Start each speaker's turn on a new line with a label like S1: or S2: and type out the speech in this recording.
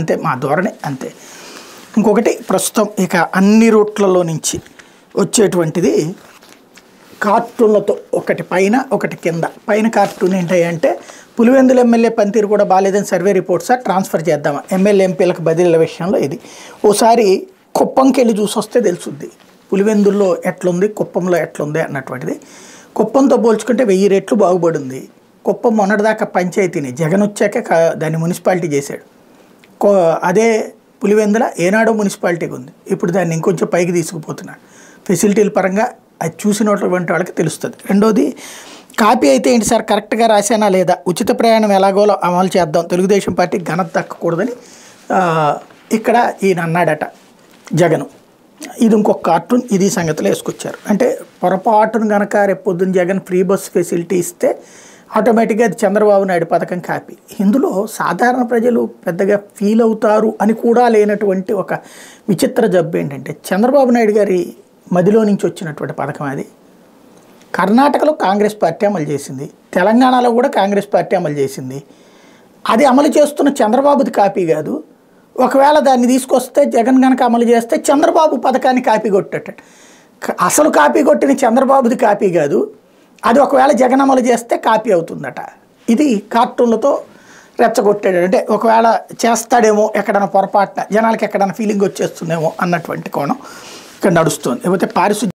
S1: అంతే మా ధోరణి అంతే. ఇంకొకటి ప్రస్తుతం ఇక అన్ని రూట్లలో నుంచి వచ్చేటువంటిది కార్టూన్లతో ఒకటి పైన ఒకటి కింద. పైన కార్టూన్ ఏంటంటే పులివెందుల ఎమ్మెల్యే పనితీరు కూడా బాగాలేదని సర్వే రిపోర్ట్సా ట్రాన్స్ఫర్ చేద్దామా ఎమ్మెల్యే ఎంపీలకు బదిలీల విషయంలో. ఇది ఓసారి కుప్పంకి వెళ్ళి చూసొస్తే తెలుస్తుంది పులివెందుల్లో ఎట్లుంది కుప్పంలో ఎట్లుంది అన్నటువంటిది. కుప్పంతో పోల్చుకుంటే 1000 రెట్లు బాగుపడింది. కుప్పం మొన్నటిదాకా పంచాయతీని జగన్ వచ్చాక దాన్ని మున్సిపాలిటీ చేశాడు. అదే పులివెందుల ఏనాడో మున్సిపాలిటీగా ఉంది, ఇప్పుడు దాన్ని ఇంకొంచెం పైకి తీసుకుపోతున్నాడు. ఫెసిలిటీల పరంగా అది చూసినటువంటి వాళ్ళకి తెలుస్తుంది. రెండోది కాపీ అయితే ఏంటి సార్ కరెక్ట్గా రాశానా లేదా, ఉచిత ప్రయాణం ఎలాగోలో అమలు చేద్దాం, తెలుగుదేశం పార్టీ ఘనత దక్కకూడదని ఇక్కడ ఈయన అన్నాడట జగను. ఇది ఇంకొక కార్టూన్, ఇది సంగతిలో వేసుకొచ్చారు. అంటే పొరపాటును కనుక రేపొద్దున జగన్ ఫ్రీ బస్ ఫెసిలిటీ ఇస్తే ఆటోమేటిక్గా అది చంద్రబాబు నాయుడు పథకం కాపీ. ఇందులో సాధారణ ప్రజలు పెద్దగా ఫీల్ అవుతారు అని కూడా లేనటువంటి ఒక విచిత్ర జబ్బు ఏంటంటే చంద్రబాబు నాయుడు గారి మదిలో నుంచి వచ్చినటువంటి పథకం అది. కర్ణాటకలో కాంగ్రెస్ పార్టీ అమలు చేసింది, తెలంగాణలో కూడా కాంగ్రెస్ పార్టీ అమలు చేసింది. అది అమలు చేస్తున్న చంద్రబాబుది కాపీ కాదు. ఒకవేళ దాన్ని తీసుకొస్తే జగన్ కనుక అమలు చేస్తే చంద్రబాబు పథకాన్ని కాపీ కొట్టేట. అసలు కాపీ కొట్టిన చంద్రబాబుది కాపీ కాదు, అది ఒకవేళ జగన్ అమలు చేస్తే కాపీ అవుతుందట. ఇది కార్టూన్లతో రెచ్చగొట్టాడు. అంటే ఒకవేళ చేస్తాడేమో ఎక్కడైనా పొరపాటున జనాలకి ఎక్కడైనా ఫీలింగ్ వచ్చేస్తుందేమో అన్నటువంటి కోణం ఇక్కడ నడుస్తుంది. లేకపోతే పారిశుద్ధ్య